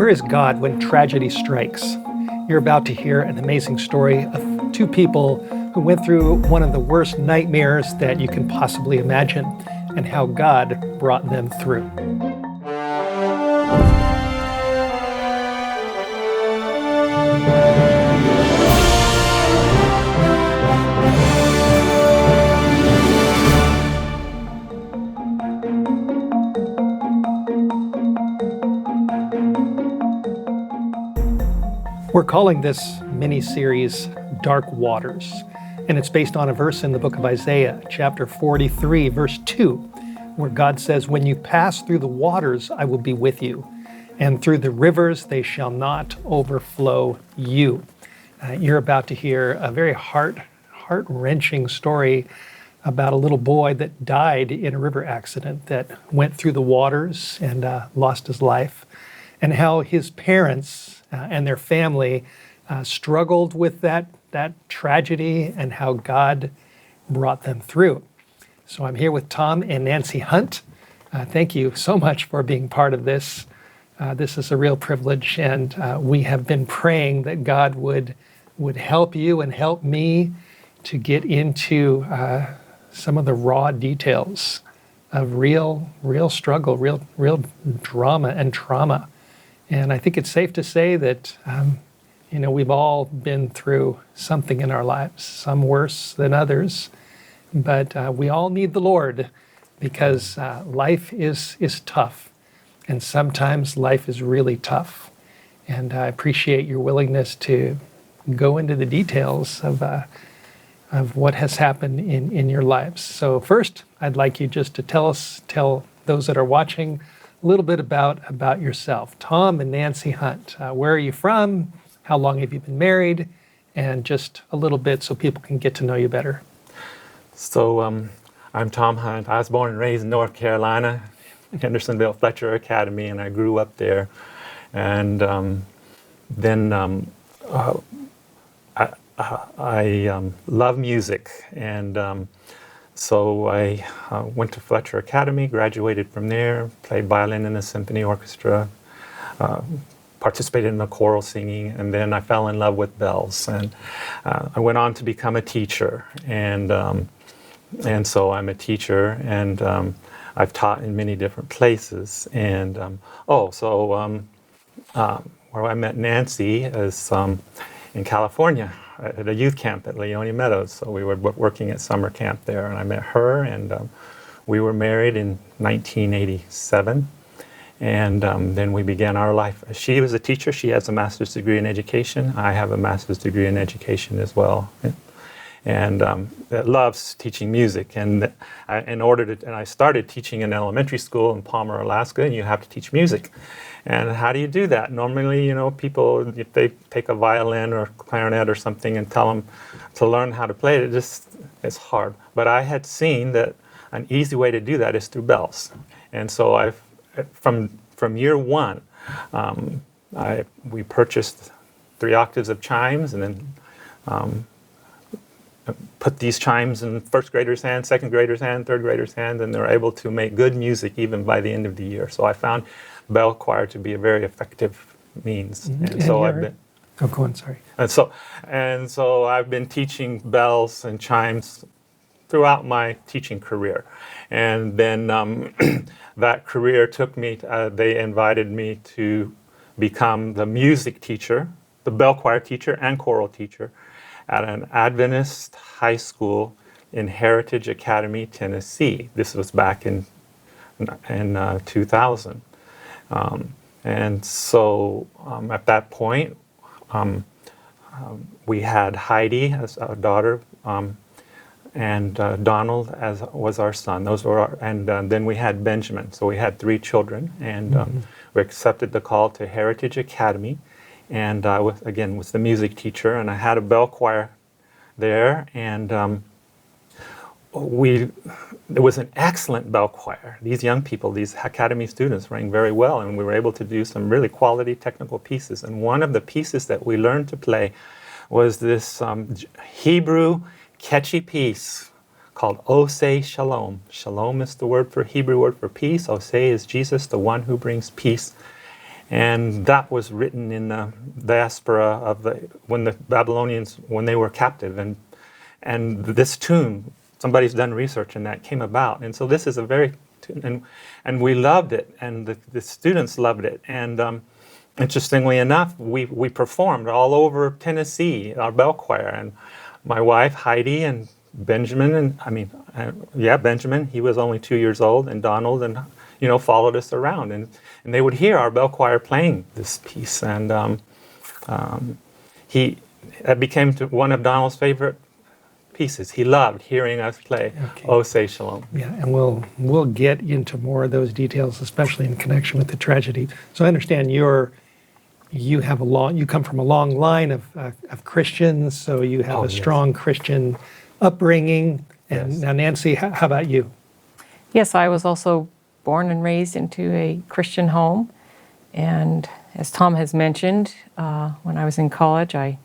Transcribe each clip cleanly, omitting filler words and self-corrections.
Where is God when tragedy strikes? You're about to hear an amazing story of two people who went through one of the worst nightmares that you can possibly imagine and how God brought them through. We're calling this mini-series Dark Waters, and it's based on a verse in the book of Isaiah, chapter 43, verse 2, where God says, "When you pass through the waters, I will be with you, and through the rivers, they shall not overflow you." You're about to hear a very heart-wrenching story about a little boy that died in a river accident that went through the waters and lost his life, and how his parents and their family struggled with that tragedy and how God brought them through. So I'm here with Tom and Nancy Hunt. Thank you so much for being part of this. This is a real privilege, and we have been praying that God would help you and help me to get into some of the raw details of real struggle, real drama and trauma. And I think it's safe to say that, we've all been through something in our lives, some worse than others, but we all need the Lord because life is tough, and sometimes life is really tough. And I appreciate your willingness to go into the details of what has happened in your lives. So first, I'd like you just to tell those that are watching a little bit about yourself. Tom and Nancy Hunt, where are you from? How long have you been married? And just a little bit so people can get to know you better. So I'm Tom Hunt. I was born and raised in North Carolina, Hendersonville Fletcher Academy, and I grew up there. And then I love music, and so I went to Fletcher Academy, graduated from there, played violin in the symphony orchestra, participated in the choral singing, and then I fell in love with bells. And I went on to become a teacher, and so I'm a teacher, and I've taught in many different places. And where I met Nancy is in California, at a youth camp at Leone Meadows. So we were working at summer camp there, and I met her, and we were married in 1987, and then we began our life. She was a teacher. She has a master's degree in education. I have a master's degree in education as well, and loves teaching music. And I started teaching in elementary school in Palmer, Alaska, and you have to teach music. And how do you do that? Normally, people, if they take a violin or clarinet or something and tell them to learn how to play it, it's hard. But I had seen that an easy way to do that is through bells. And so from year one, we purchased 3 octaves of chimes, and then put these chimes in first graders' hands, second graders' hands, third graders' hands, and they're able to make good music even by the end of the year. So I found bell choir to be a very effective means. And so I've been... Oh, go on, sorry. And so I've been teaching bells and chimes throughout my teaching career. And then that career took me, they invited me to become the music teacher, the bell choir teacher and choral teacher at an Adventist high school in Heritage Academy, Tennessee. This was back in 2000. And so at that point, we had Heidi as our daughter, and Donald as was our son. Those were then we had Benjamin. So we had 3 children, and we accepted the call to Heritage Academy. And I was the music teacher, and I had a bell choir there, and it was an excellent bell choir. These young people, these academy students, rang very well, and we were able to do some really quality technical pieces. And one of the pieces that we learned to play was this Hebrew catchy piece called Oseh Shalom. Shalom is the Hebrew word for peace. Oseh is Jesus, the one who brings peace. And that was written in the diaspora of when the Babylonians, when they were captive. And this tune, somebody's done research and that came about. And so this is a very, and we loved it, and the students loved it. And interestingly enough, we performed all over Tennessee, our bell choir, and my wife Heidi and Benjamin, Benjamin, he was only 2 years old, and Donald, and followed us around, and they would hear our bell choir playing this piece, and it became one of Donald's favorite pieces. He loved hearing us play "Oh Say Shalom." Yeah, and we'll get into more of those details, especially in connection with the tragedy. So I understand you come from a long line of Christians, so you have a strong Christian upbringing. And now, Nancy, how about you? Yes, I was also born and raised into a Christian home. And as Tom has mentioned, when I was in college, I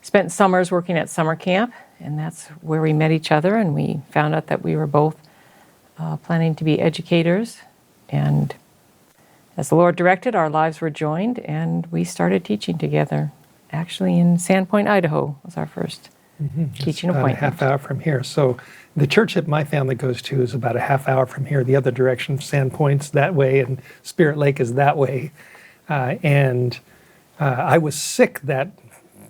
spent summers working at summer camp, and that's where we met each other, and we found out that we were both planning to be educators. And as the Lord directed, our lives were joined, and we started teaching together. Actually, in Sandpoint, Idaho was our first teaching appointment. A half hour from here. So the church that my family goes to is about a half hour from here. The other direction, Sandpoint's that way, and Spirit Lake is that way. And I was sick that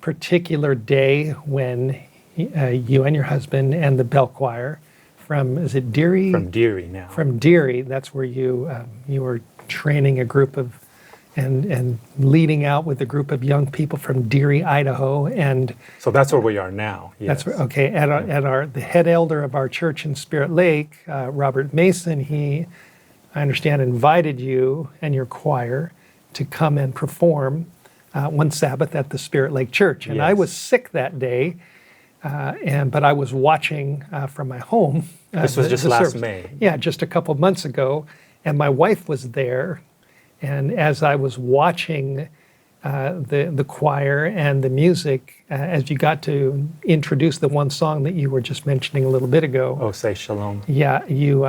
particular day when you and your husband and the bell choir is it Deary? From Deary now. From Deary, that's where you were training a group of, and leading out with a group of young people from Deary, Idaho, and so that's where we are now. Yes. That's okay. The head elder of our church in Spirit Lake, Robert Mason, I understand, invited you and your choir to come and perform one Sabbath at the Spirit Lake Church, and I was sick that day, but I was watching from my home. This was just last service. May. Yeah, just a couple of months ago. And my wife was there, and as I was watching the choir and the music, as you got to introduce the one song that you were just mentioning a little bit ago. "Oh Say Shalom." Yeah, you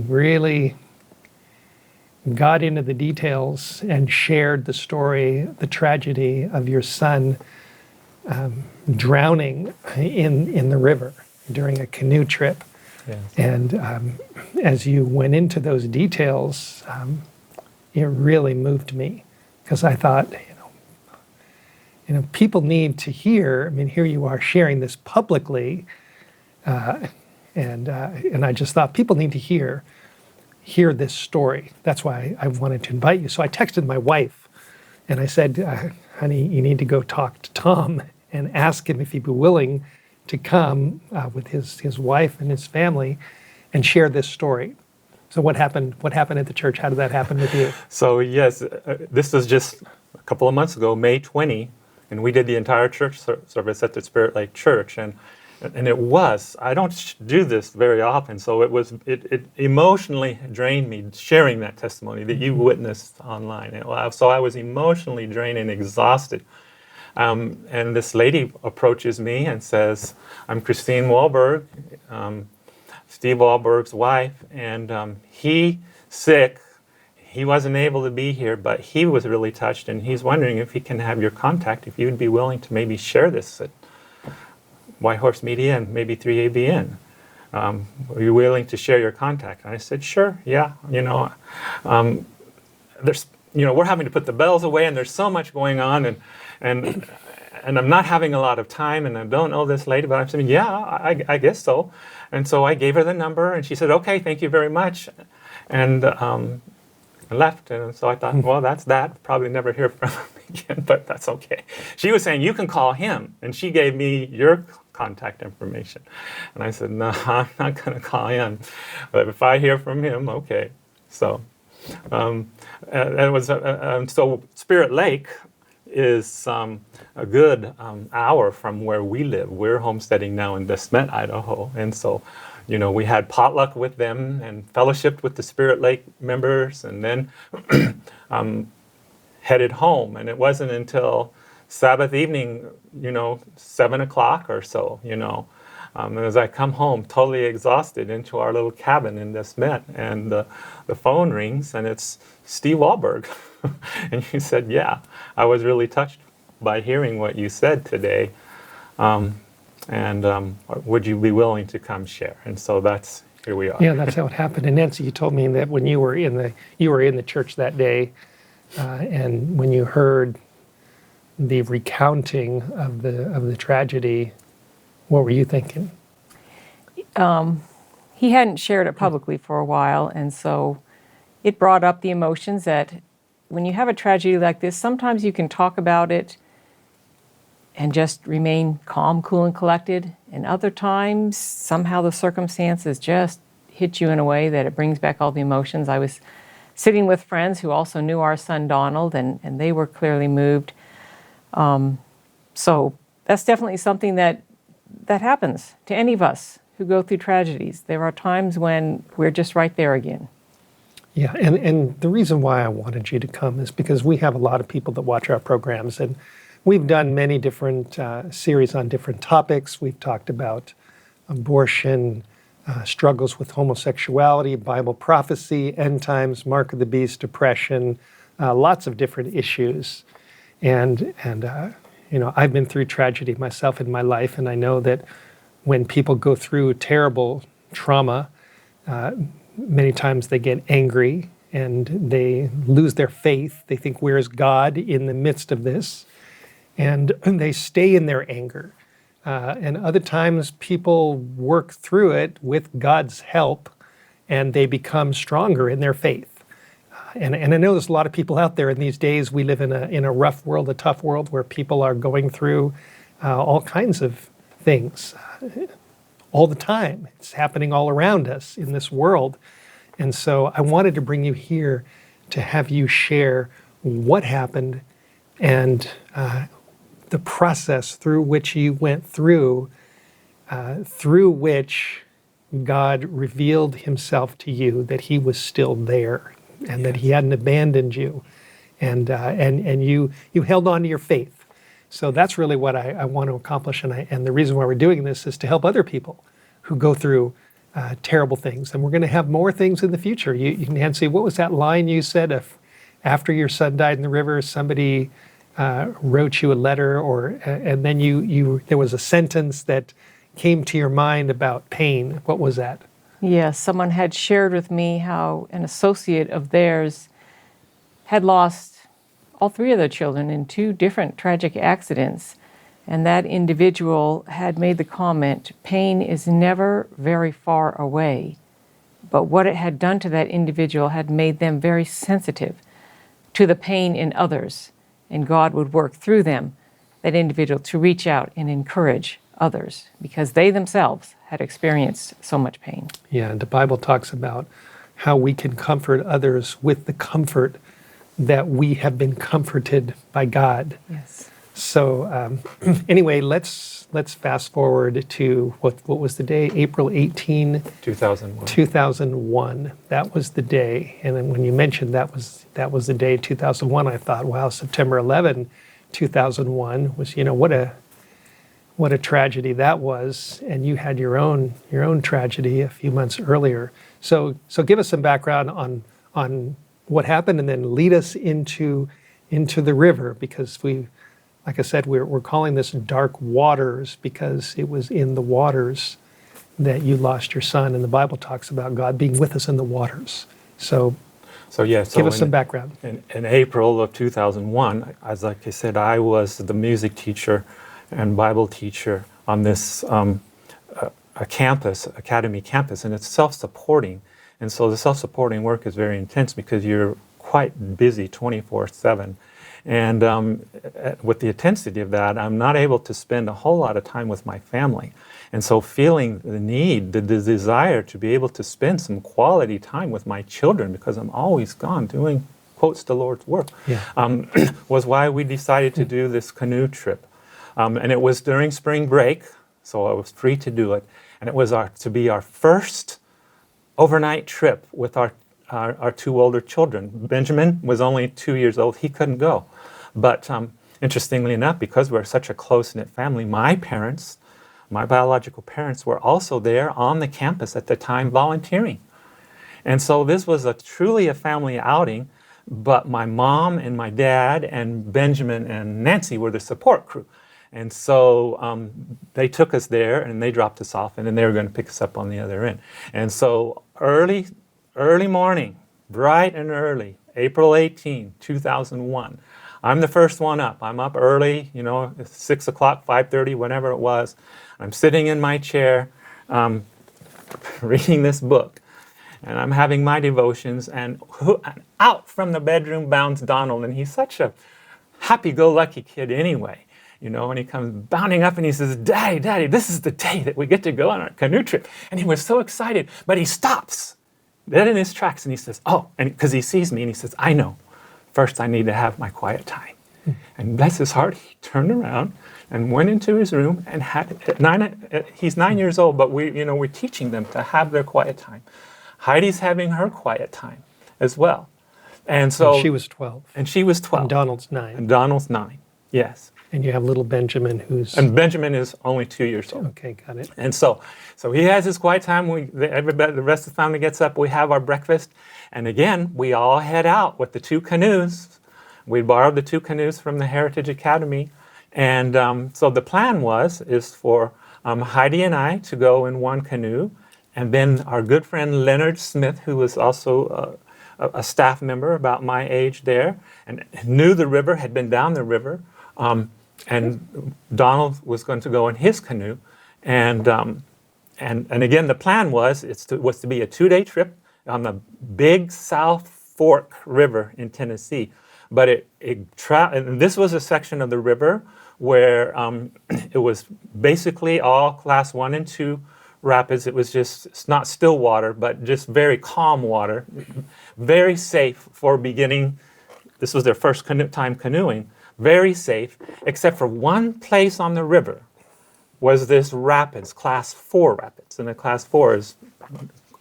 really got into the details and shared the story, the tragedy of your son drowning in the river during a canoe trip. Yes. And as you went into those details, it really moved me, because I thought, people need to hear. I mean, here you are sharing this publicly, and I just thought people need to hear this story. That's why I wanted to invite you. So I texted my wife, and I said, "Honey, you need to go talk to Tom and ask him if he'd be willing to come with his wife and his family and share this story." So what happened at the church? How did that happen with you? So yes, this was just a couple of months ago, May 20, and we did the entire church service at the Spirit Lake Church, and it was, I don't do this very often, so it emotionally drained me sharing that testimony that you witnessed online. So I was emotionally drained and exhausted. And this lady approaches me and says, "I'm Christine Wahlberg, Steve Wahlberg's wife, and he's sick. He wasn't able to be here, but he was really touched, and he's wondering if he can have your contact, if you'd be willing to maybe share this at White Horse Media and maybe 3ABN. Are you willing to share your contact?" And I said, "Sure, yeah. There's, we're having to put the bells away, and there's so much going on, and I'm not having a lot of time, and I don't know this lady, but I'm saying, yeah, I guess so." And so I gave her the number, and she said, "Okay, thank you very much," and I left. And so I thought, well, that's that. Probably never hear from him again, but that's okay. She was saying, "You can call him," and she gave me your contact information. And I said, "No, I'm not going to call him, but if I hear from him, okay." So it was so Spirit Lake is a good hour from where we live. We're homesteading now in Desmet, Idaho, and so we had potluck with them and fellowshiped with the Spirit Lake members, and then headed home. And it wasn't until Sabbath evening, 7 o'clock or so, As I come home totally exhausted into our little cabin in this Met, and the phone rings, and it's Steve Wahlberg. And you said, yeah, I was really touched by hearing what you said today. Would you be willing to come share? And so here we are. Yeah, that's how it happened. And Nancy, you told me that when you were in the church that day, and when you heard the recounting of the tragedy, what were you thinking? He hadn't shared it publicly for a while, and so it brought up the emotions that when you have a tragedy like this, sometimes you can talk about it and just remain calm, cool, and collected. And other times, somehow the circumstances just hit you in a way that it brings back all the emotions. I was sitting with friends who also knew our son Donald, and they were clearly moved. So that's definitely something that happens to any of us who go through tragedies. There are times when we're just right there again. Yeah, and the reason why I wanted you to come is because we have a lot of people that watch our programs, and we've done many different series on different topics. We've talked about abortion, struggles with homosexuality, Bible prophecy, end times, mark of the beast, depression, lots of different issues. And I've been through tragedy myself in my life, and I know that when people go through terrible trauma, many times they get angry and they lose their faith. They think, where's God in the midst of this? And they stay in their anger. And other times people work through it with God's help, and they become stronger in their faith. And I know there's a lot of people out there in these days. We live in a rough world, a tough world, where people are going through all kinds of things all the time. It's happening all around us in this world. And so I wanted to bring you here to have you share what happened and the process through which you went through which God revealed himself to you, that he was still there and that he hadn't abandoned you, and you held on to your faith. So that's really what I want to accomplish, and the reason why we're doing this is to help other people who go through terrible things. And we're going to have more things in the future. Nancy, what was that line you said? If after your son died in the river, somebody wrote you a letter, and then there was a sentence that came to your mind about pain. What was that? Yes, someone had shared with me how an associate of theirs had lost all three of their children in two different tragic accidents. And that individual had made the comment, pain is never very far away. But what it had done to that individual had made them very sensitive to the pain in others. And God would work through them, that individual, to reach out and encourage others because they themselves had experienced so much pain. Yeah, and the Bible talks about how we can comfort others with the comfort that we have been comforted by God. Yes. So anyway, let's fast forward to what was the day? April 18, 2001. 2001. That was the day. And then when you mentioned that was the day 2001, I thought, wow, September 11, 2001 was, what a tragedy that was. And you had your own tragedy a few months earlier. So give us some background on what happened, and then lead us into the river, because like I said, we're calling this dark waters because it was in the waters that you lost your son, and the Bible talks about God being with us in the waters. So give us some background. In April of 2001, as like I said, I was the music teacher and Bible teacher on this academy campus, and it's self-supporting. And so the self-supporting work is very intense because you're quite busy 24/7. And with the intensity of that, I'm not able to spend a whole lot of time with my family. And so feeling the need, the desire to be able to spend some quality time with my children, because I'm always gone doing, quotes, the Lord's work, was why we decided to do this canoe trip. And it was during spring break, so I was free to do it. And it was to be our first overnight trip with our two older children. Benjamin was only 2 years old. He couldn't go. But interestingly enough, because we're such a close-knit family, my parents, my biological parents were also there on the campus at the time volunteering. And so this was truly a family outing, but my mom and my dad and Benjamin and Nancy were the support crew. And so they took us there and they dropped us off, and then they were going to pick us up on the other end. And so early morning, bright and early, April 18, 2001, I'm the first one up. I'm up early, 6 o'clock, 5:30, whenever it was. I'm sitting in my chair reading this book. And I'm having my devotions, and out from the bedroom bounds Donald, and he's such a happy-go-lucky kid anyway, and he comes bounding up and he says, Daddy, this is the day that we get to go on our canoe trip. And he was so excited, but he stops dead in his tracks and he says, and because he sees me and he says, I know, first I need to have my quiet time. And bless his heart, he turned around and went into his room and he's 9 years old, but we're teaching them to have their quiet time. Heidi's having her quiet time as well. And so she was 12. And she was 12. And Donald's 9. And Donald's 9, yes. And you have little Benjamin who's... And Benjamin is only 2 years old. Okay, got it. And so he has his quiet time. Everybody, the rest of the family gets up. We have our breakfast. And again, we all head out with the 2 canoes. We borrowed the 2 canoes from the Heritage Academy. And so the plan is for Heidi and I to go in one canoe. And then our good friend Leonard Smith, who was also a staff member about my age there, and knew the river, had been down the river, and Donald was going to go in his canoe. And again, the plan was to be a 2-day trip on the big South Fork River in Tennessee. But and this was a section of the river where it was basically all class 1 and 2 rapids. It's not still water, but just very calm water, very safe for beginning. This was their first time canoeing, very safe, except for one place on the river was this rapids, class 4 rapids, and the class 4 is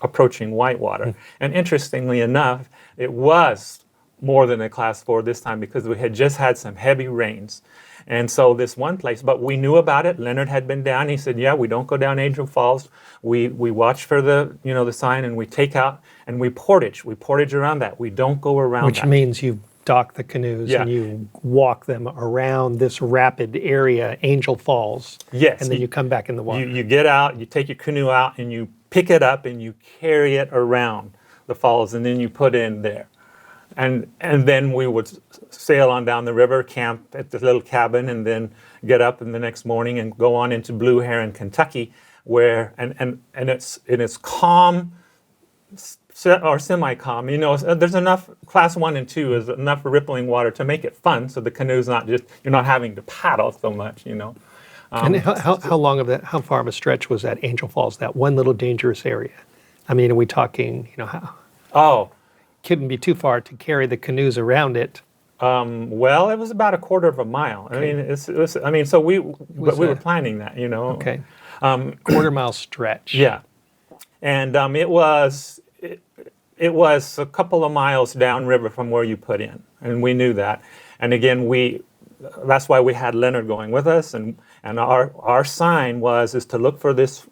approaching whitewater. And interestingly enough, it was more than a class 4 this time because we had just had some heavy rains. And so this one place, but we knew about it. Leonard had been down. He said, yeah, we don't go down Angel Falls. We watch for the sign, and we take out and we portage. We portage around that. We don't go around Which that. means you dock the canoes and you walk them around this rapid area, Angel Falls. Yes. And then you come back in the water. You get out, you take your canoe out, and you pick it up and you carry it around the falls, and then you put it in there. And then we would sail on down the river, camp at the little cabin, and then get up in the next morning and go on into Blue Heron, Kentucky, where and it's calm or semi-calm. There's enough. Class 1 and 2 is enough rippling water to make it fun. So the canoe's not just you're not having to paddle so much. And how far of a stretch was that Angel Falls? That one little dangerous area. I mean, are we talking? How? Oh. Couldn't be too far to carry the canoes around it. Well, it was about a quarter of a mile. Okay. So we were planning that, Okay. Quarter-mile stretch. Yeah, and it was a couple of miles downriver from where you put in, and we knew that. And again, that's why we had Leonard going with us, and our sign is to look for this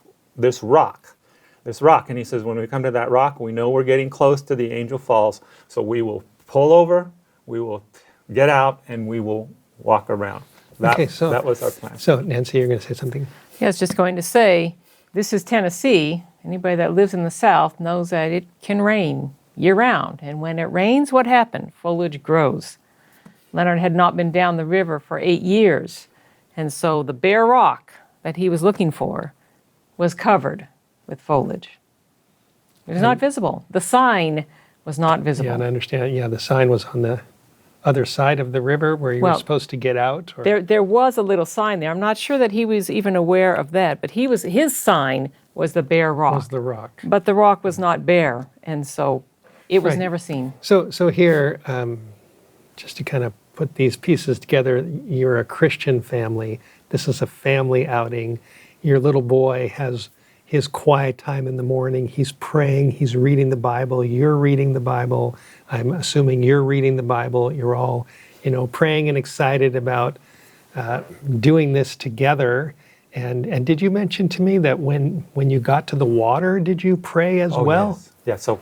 rock. This rock, and he says, when we come to that rock, we know we're getting close to the Angel Falls, so we will pull over, we will get out, and we will walk around. That was our plan. So, Nancy, you're going to say something? Yeah, I was just going to say, this is Tennessee. Anybody that lives in the South knows that it can rain year-round, and when it rains, what happened? Foliage grows. Leonard had not been down the river for 8 years, and so the bare rock that he was looking for was covered with foliage. It was not visible. The sign was not visible. Yeah, and I understand. Yeah, the sign was on the other side of the river where you were supposed to get out. Or? There was a little sign there. I'm not sure that he was even aware of that, but his sign was the bare rock. Was the rock. But the rock was not bare, and so it was never seen. So here, just to kind of put these pieces together, you're a Christian family. This is a family outing. Your little boy has his quiet time in the morning. He's praying, he's reading the Bible, you're reading the Bible. I'm assuming you're reading the Bible. You're all, praying and excited about doing this together. And did you mention to me that when you got to the water, did you pray as Oh, well? yes. Yeah, so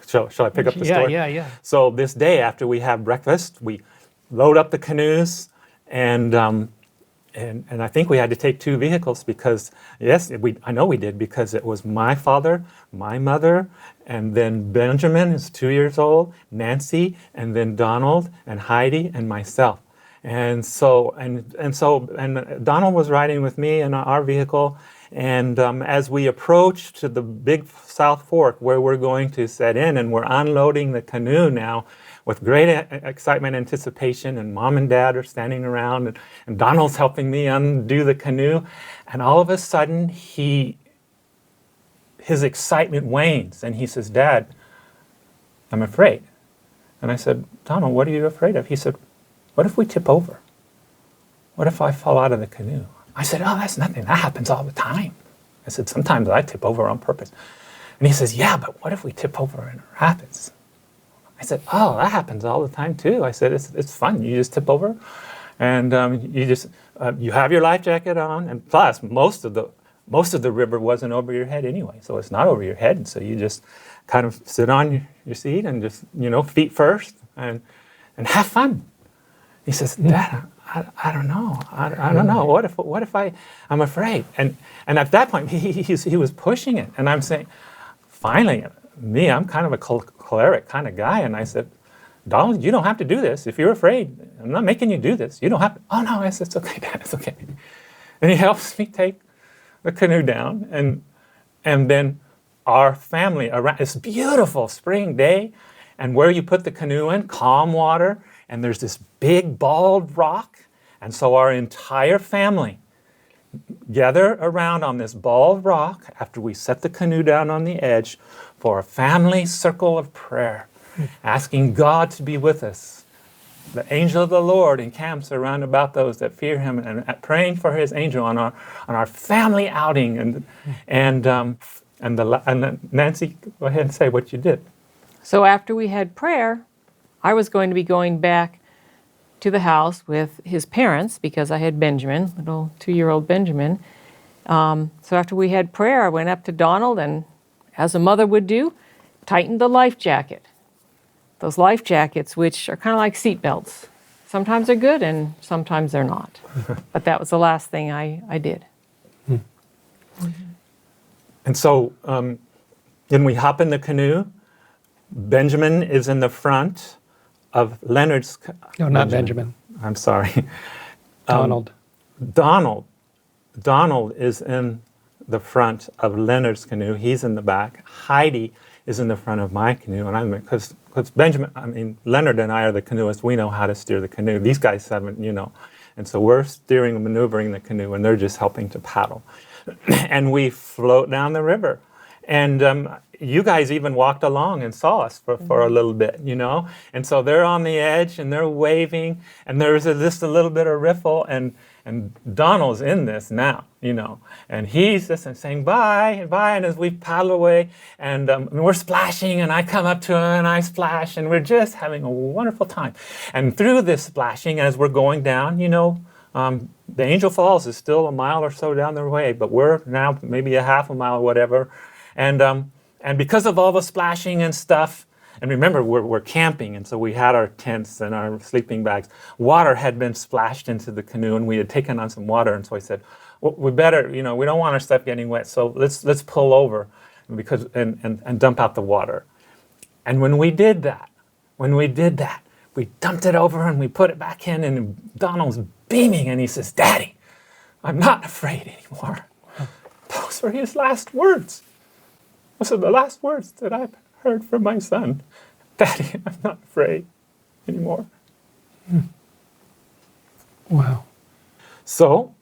shall I pick up the Yeah, story? yeah. So this day after we have breakfast, we load up the canoes, and I think we had to take two vehicles because, yes, I know we did, because it was my father, my mother, and then Benjamin is 2 years old, Nancy, and then Donald and Heidi and myself. And so Donald was riding with me in our vehicle, and as we approached to the big South Fork where we're going to set in, and we're unloading the canoe now with great excitement, anticipation, and Mom and Dad are standing around, and Donald's helping me undo the canoe, and all of a sudden his excitement wanes, and he says, "Dad, I'm afraid." And I said, "Donald, what are you afraid of?" He said, "What if we tip over? What if I fall out of the canoe?" I said, "Oh, that's nothing. That happens all the time." I said, "Sometimes I tip over on purpose." And he says, "Yeah, but what if we tip over in rapids?" I said, "Oh, that happens all the time too." I said, it's fun. You just tip over, and you have your life jacket on, and plus most of the river wasn't over your head anyway, so it's not over your head, and so you just kind of sit on your seat and just feet first and have fun. He says, "Dad, I don't know. I don't know. What if I'm afraid?" And at that point he was pushing it, and I'm saying, finally, I'm kind of a choleric kind of guy, and I said, "Donald, you don't have to do this. If you're afraid, I'm not making you do this. You don't have to." "Oh no," I said, "It's okay, Dad, it's okay." And he helps me take the canoe down, and then our family around this beautiful spring day, and where you put the canoe in, calm water, and there's this big bald rock, and so our entire family gather around on this bald rock after we set the canoe down on the edge for a family circle of prayer, asking God to be with us. The angel of the Lord encamps around about those that fear him, and praying for his angel on our family outing. And Nancy, go ahead and say what you did. So after we had prayer, I was going to be going back to the house with his parents because I had Benjamin, little 2-year-old Benjamin. So after we had prayer, I went up to Donald and, as a mother would do, tightened the life jacket. Those life jackets, which are kind of like seat belts. Sometimes they're good and sometimes they're not. But that was the last thing I did. And so then we hop in the canoe. Benjamin is in the front of Leonard's... No, not Benjamin. I'm sorry. Donald. Donald is in the front of Leonard's canoe. He's in the back. Heidi is in the front of my canoe, and because Leonard and I are the canoeists. We know how to steer the canoe. These guys haven't, and so we're steering and maneuvering the canoe, and they're just helping to paddle. And we float down the river, and you guys even walked along and saw us for a little bit, And so they're on the edge and they're waving, and there's just a little bit of riffle, and Donald's in this now, and he's just saying bye, bye, and as we paddle away, and we're splashing, and I come up to him and I splash, and we're just having a wonderful time. And through this splashing, as we're going down, the Angel Falls is still a mile or so down the way, but we're now maybe a half a mile or whatever, and because of all the splashing and stuff, and remember, we're camping, and so we had our tents and our sleeping bags. Water had been splashed into the canoe, and we had taken on some water, and so I said, well, we better, we don't want our stuff getting wet, so let's pull over and dump out the water. And when we did that, we dumped it over and we put it back in, and Donald's beaming, and he says, "Daddy, I'm not afraid anymore." Those were his last words. Those are the last words that I've heard from my son. "Daddy, I'm not afraid anymore." Wow. So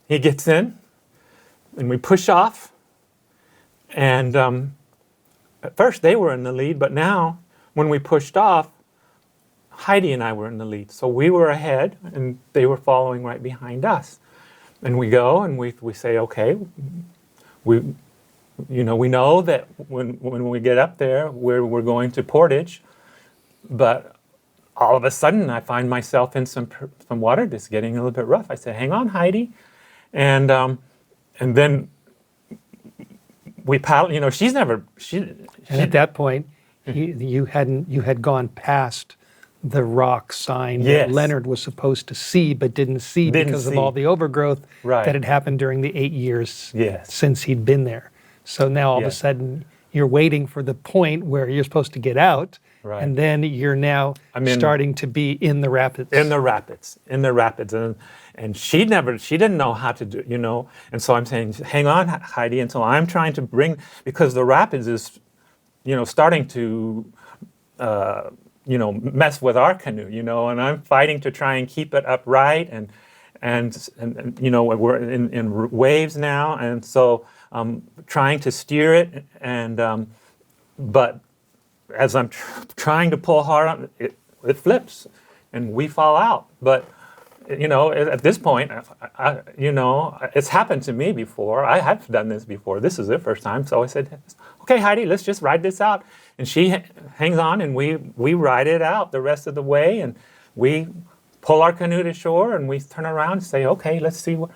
he gets in, and we push off. And at first they were in the lead, but now when we pushed off, Heidi and I were in the lead. So we were ahead, and they were following right behind us. And we go, and we say, okay, we know that when we get up there, we're going to Portage, but all of a sudden, I find myself in some water just getting a little bit rough. I said, hang on, Heidi. And then we paddle, you know, And at that point, you had gone past the rock sign Yes. that Leonard was supposed to see but didn't see because of all the overgrowth Right. that had happened during the 8 years Yes. since he'd been there. So now all of a Yes. sudden you're waiting for the point where you're supposed to get out, Right. and then you're now starting to be in the rapids. in the rapids, and she didn't know how to do, you know, and so I'm saying, hang on, Heidi, and so I'm trying to bring, because the rapids is, you know, starting to, you know, mess with our canoe, you know, and I'm fighting to try and keep it upright, and you know, we're in waves now, and so trying to steer it, and but as I'm trying to pull hard on it, it flips, and we fall out. But you know, at this point, you know, it's happened to me before. I have done this before. This is the first time. So I said, okay, Heidi, let's just ride this out. And she hangs on, and we ride it out the rest of the way, and we pull our canoe to shore, and we turn around and say, okay, let's see what.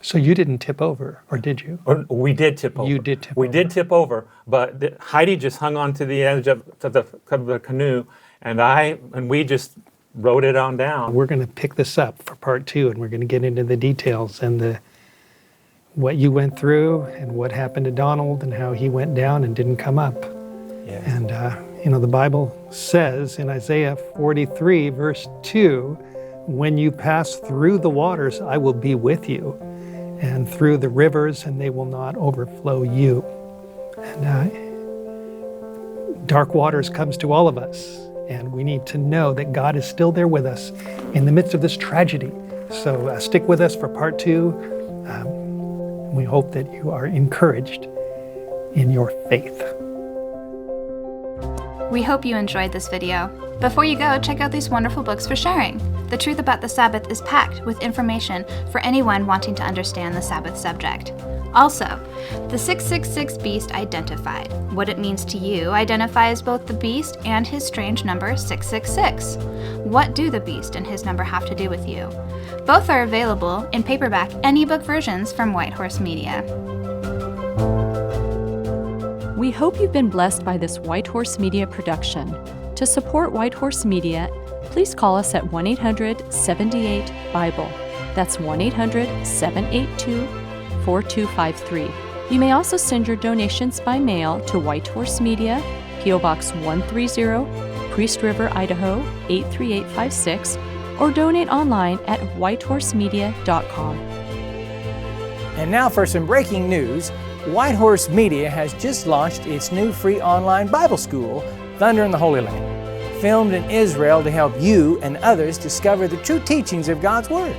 So you didn't tip over, or did you? Or we did tip over. You did tip we over. did tip over, but Heidi just hung on to the edge of the canoe, and we just rode it on down. We're going to pick this up for part 2, and we're going to get into the details and what you went through and what happened to Donald and how he went down and didn't come up. Yes. And, you know, the Bible says in Isaiah 43, verse 2, when you pass through the waters, I will be with you, and through the rivers, and they will not overflow you. And dark waters comes to all of us, and we need to know that God is still there with us in the midst of this tragedy. So stick with us for part 2. We hope that you are encouraged in your faith. We hope you enjoyed this video. Before you go, check out these wonderful books for sharing. The Truth About the Sabbath is packed with information for anyone wanting to understand the Sabbath subject. Also, the 666 Beast Identified. What it means to you identifies both the beast and his strange number 666. What do the beast and his number have to do with you? Both are available in paperback and ebook versions from White Horse Media. We hope you've been blessed by this White Horse Media production. To support White Horse Media, please call us at 1-800-78-BIBLE. That's 1-800-782-4253. You may also send your donations by mail to White Horse Media, P.O. Box 130, Priest River, Idaho 83856, or donate online at whitehorsemedia.com. And now for some breaking news. White Horse Media has just launched its new free online Bible school, Thunder in the Holy Land, filmed in Israel to help you and others discover the true teachings of God's Word.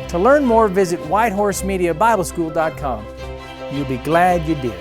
To learn more, visit whitehorsemediabibleschool.com. You'll be glad you did.